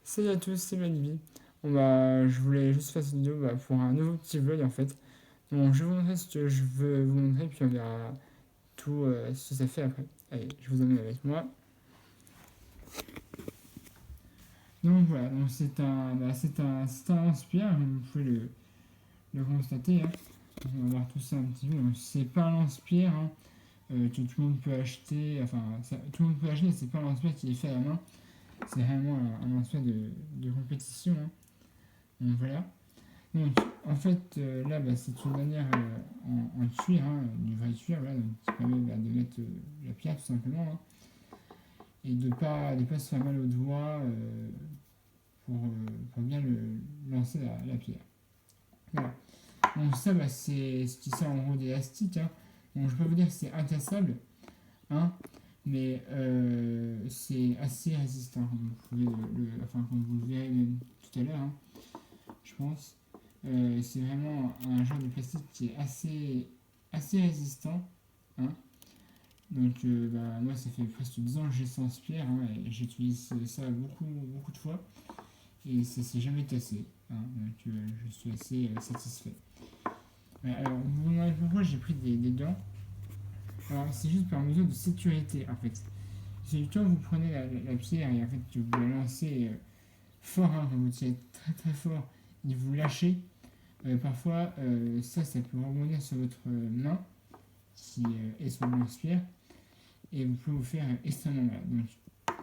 Salut à tous, c'est Malibi. Bon bah, je voulais juste faire cette vidéo pour un nouveau petit vlog en fait. Donc je vais vous montrer ce que je veux vous montrer, puis on verra tout ce que ça fait après. Allez, je vous emmène avec moi. Donc voilà, donc c'est un Inspire, comme vous pouvez le constater, hein. Donc, on va voir tout ça un petit peu. Donc, c'est pas un Inspire hein, que tout le monde peut acheter, enfin tout le monde peut acheter, c'est pas un Inspire qui est fait à la main, c'est vraiment un Inspire de compétition, hein. Donc voilà. Donc, en fait, là, c'est une manière en cuir, hein, du vrai cuir, voilà, donc, qui permet de mettre la pierre tout simplement, hein, et de pas se faire mal aux doigts pour bien lancer la pierre. Voilà. Donc, ça, c'est ce qui sert en gros d'élastique, hein. Donc, je peux vous dire que c'est incassable, hein, mais c'est assez résistant, comme vous enfin, comme vous le verrez même tout à l'heure, hein, je pense. C'est vraiment un genre de plastique qui est assez résistant, hein. Donc moi ça fait presque 10 ans que j'ai ce Inspire, hein, et j'utilise ça beaucoup de fois et ça s'est jamais cassé, hein. Donc je suis assez satisfait. Alors vous vous demandez pourquoi j'ai pris des gants. Alors c'est juste par mesure de sécurité en fait. C'est quand vous prenez la pierre et en fait que vous la lancez fort, hein, quand vous tirez très fort et vous lâchez. Parfois, ça peut rebondir sur votre main qui est sur l'inspire et vous pouvez vous faire extrêmement mal. Donc,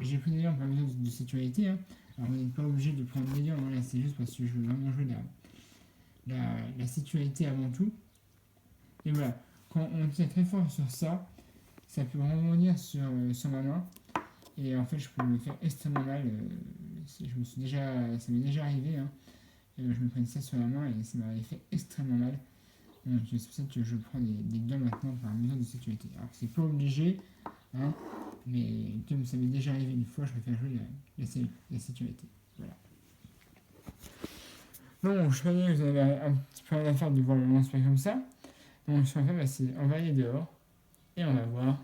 j'ai pris des gants par mesure de sécurité, hein. Alors, vous n'êtes pas obligé de prendre des gants, hein, là c'est juste parce que je veux vraiment jouer la sécurité avant tout. Et voilà, quand on tire très fort sur ça, ça peut rebondir sur ma main et en fait, je peux me faire extrêmement mal. Ça m'est déjà arrivé, hein. Je me prenais ça sur la main et ça m'avait fait extrêmement mal. Donc c'est pour ça que je prends des gants maintenant par mesure de sécurité. Alors c'est pas obligé, hein, mais comme ça m'est déjà arrivé une fois, je préfère jouer la sécurité. Voilà. Donc je croyais que vous avez un petit peu rien à faire de voir le lance-pierre comme ça. Donc ce qu'on va faire, c'est on va aller dehors et on va voir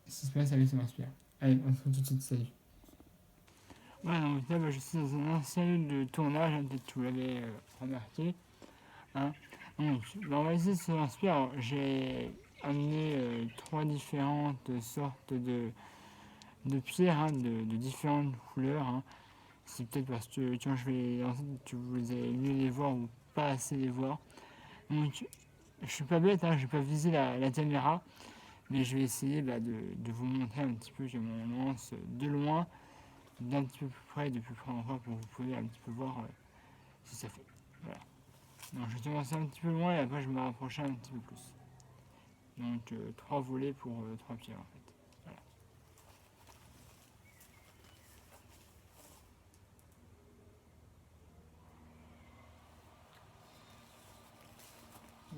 ce qui se passe avec ce lance-pierre. Allez, on se retrouve tout de suite, salut. Voilà, donc là je suis dans un ancien lieu de tournage, hein, peut-être que vous l'avez remarqué, hein. Donc, on va essayer de se l'inspirer. Alors, j'ai amené trois différentes sortes de pierres, hein, de différentes couleurs, hein. C'est peut-être parce que quand je vais les lancer, que vous allez mieux les voir ou pas assez les voir. Donc, je suis pas bête, hein, je vais pas viser la caméra, mais je vais essayer de vous montrer un petit peu que mon lance de loin, d'un petit peu plus près et de plus près encore pour que vous pouvez un petit peu voir si ça fait. Voilà. Donc, je vais commencer un petit peu loin et après je me rapprocher un petit peu plus. Donc 3 volets pour 3 pierres en fait. Voilà.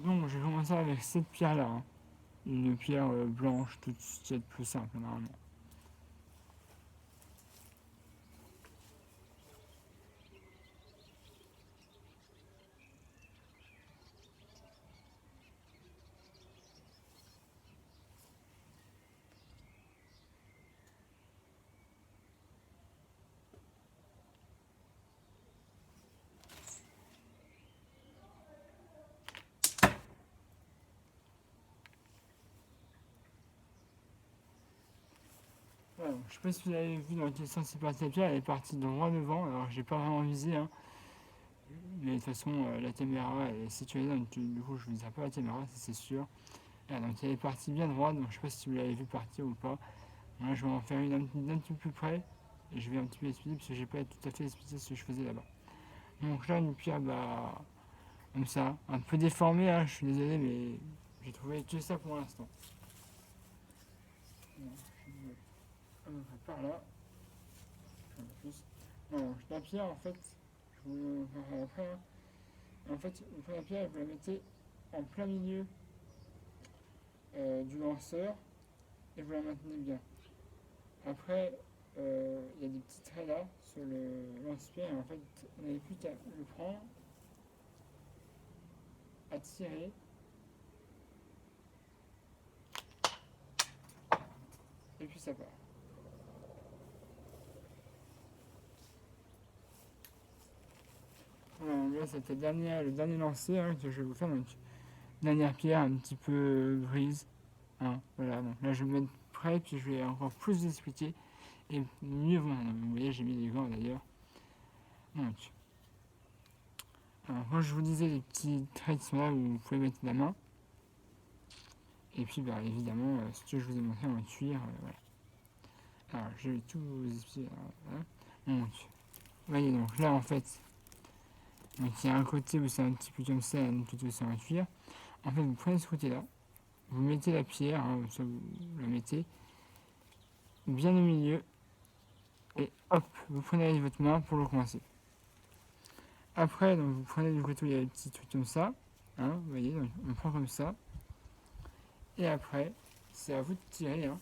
Donc je vais commencer avec cette pierre là, hein. Une pierre blanche, toute ce qui est plus simple normalement. Voilà, je sais pas si vous avez vu dans quel sens c'est parti la pierre, elle est partie droit devant, alors j'ai pas vraiment visé, hein. Mais de toute façon la caméra est située là, donc du coup je ne viserai pas la caméra, ça c'est sûr. Voilà, donc elle est partie bien droite, donc je sais pas si vous l'avez vu partir ou pas. Moi je vais en faire une un petit peu plus près, et je vais un petit peu expliquer parce que j'ai pas tout à fait expliqué ce que je faisais là-bas. Donc là une pierre comme ça, un peu déformée, hein, je suis désolé mais j'ai trouvé que ça pour l'instant. Par là, non, la pierre en fait, je vous le verrai après, hein. En fait, vous prenez la pierre et vous la mettez en plein milieu du lanceur et vous la maintenez bien. Après, il y a des petits traits là sur le lance-pierre et en fait, vous n'avez plus qu'à le prendre, à tirer et puis ça part. là, c'était le dernier lancer hein, que je vais vous faire. Donc, dernière pierre un petit peu grise. Hein, voilà, donc là je vais me mettre prêt, puis je vais encore plus vous expliquer et mieux voir. Vous voyez, j'ai mis les gants d'ailleurs. Donc, alors, quand je vous disais les petits traits qui sont là où vous pouvez mettre la main, et puis bah, évidemment, ce que je vous ai montré en cuir, voilà. Alors, je vais tout vous expliquer. Voilà. Donc, vous voyez, donc là en fait, donc, il y a un côté où c'est un petit peu comme ça, un petit peu c'est en cuir. En fait, vous prenez ce côté-là, vous mettez la pierre, hein, ça vous la mettez bien au milieu, et hop, vous prenez avec votre main pour le coincer. Après, donc, vous prenez du côté où il y a des petits trucs comme ça, hein, vous voyez, donc on prend comme ça, et après, c'est à vous de tirer. Hein.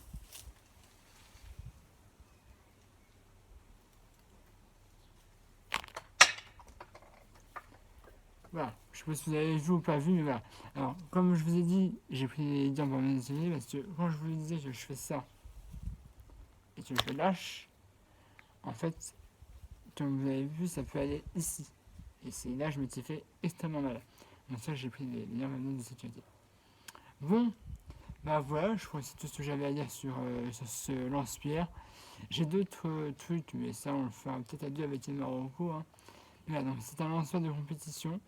Voilà, je sais pas si vous avez vu ou pas vu, mais voilà. Alors, comme je vous ai dit, j'ai pris les liens pour mes essayer parce que quand je vous disais que je fais ça et que je lâche, en fait, comme vous avez vu, ça peut aller ici. Et c'est là que je me suis fait extrêmement mal. Donc ça, j'ai pris les liens de sécurité. Bon, bah voilà, je crois que c'est tout ce que j'avais à dire sur ce lance-pierre. J'ai d'autres trucs, mais ça, on le fera peut-être à deux avec les Marocco. Hein. Voilà, donc c'est un lance-pierre de compétition.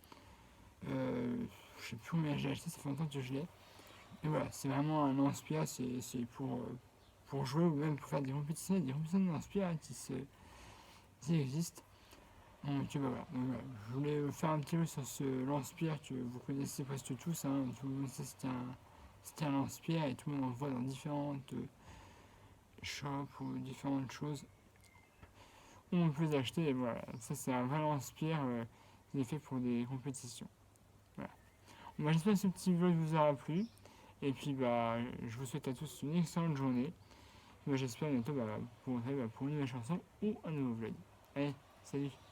Je sais plus combien j'ai acheté, ça fait longtemps que je l'ai. Et voilà, c'est vraiment un lance-pierre, c'est pour jouer ou même pour faire des compétitions de lance-pierre qui existent. Donc, bah, voilà. Donc, voilà. Je voulais faire un petit peu sur ce lance-pierre que vous connaissez presque tous. Hein. Tout le monde sait c'est un lance-pierre et tout le monde en voit dans différentes shops ou différentes choses où on peut les acheter. Et voilà, ça c'est un vrai lance-pierre qui est fait pour des compétitions. Voilà. Bon, j'espère que ce petit vlog vous aura plu. Et puis bah, je vous souhaite à tous une excellente journée. Moi j'espère bientôt pour une nouvelle chanson ou un nouveau vlog. Allez, salut!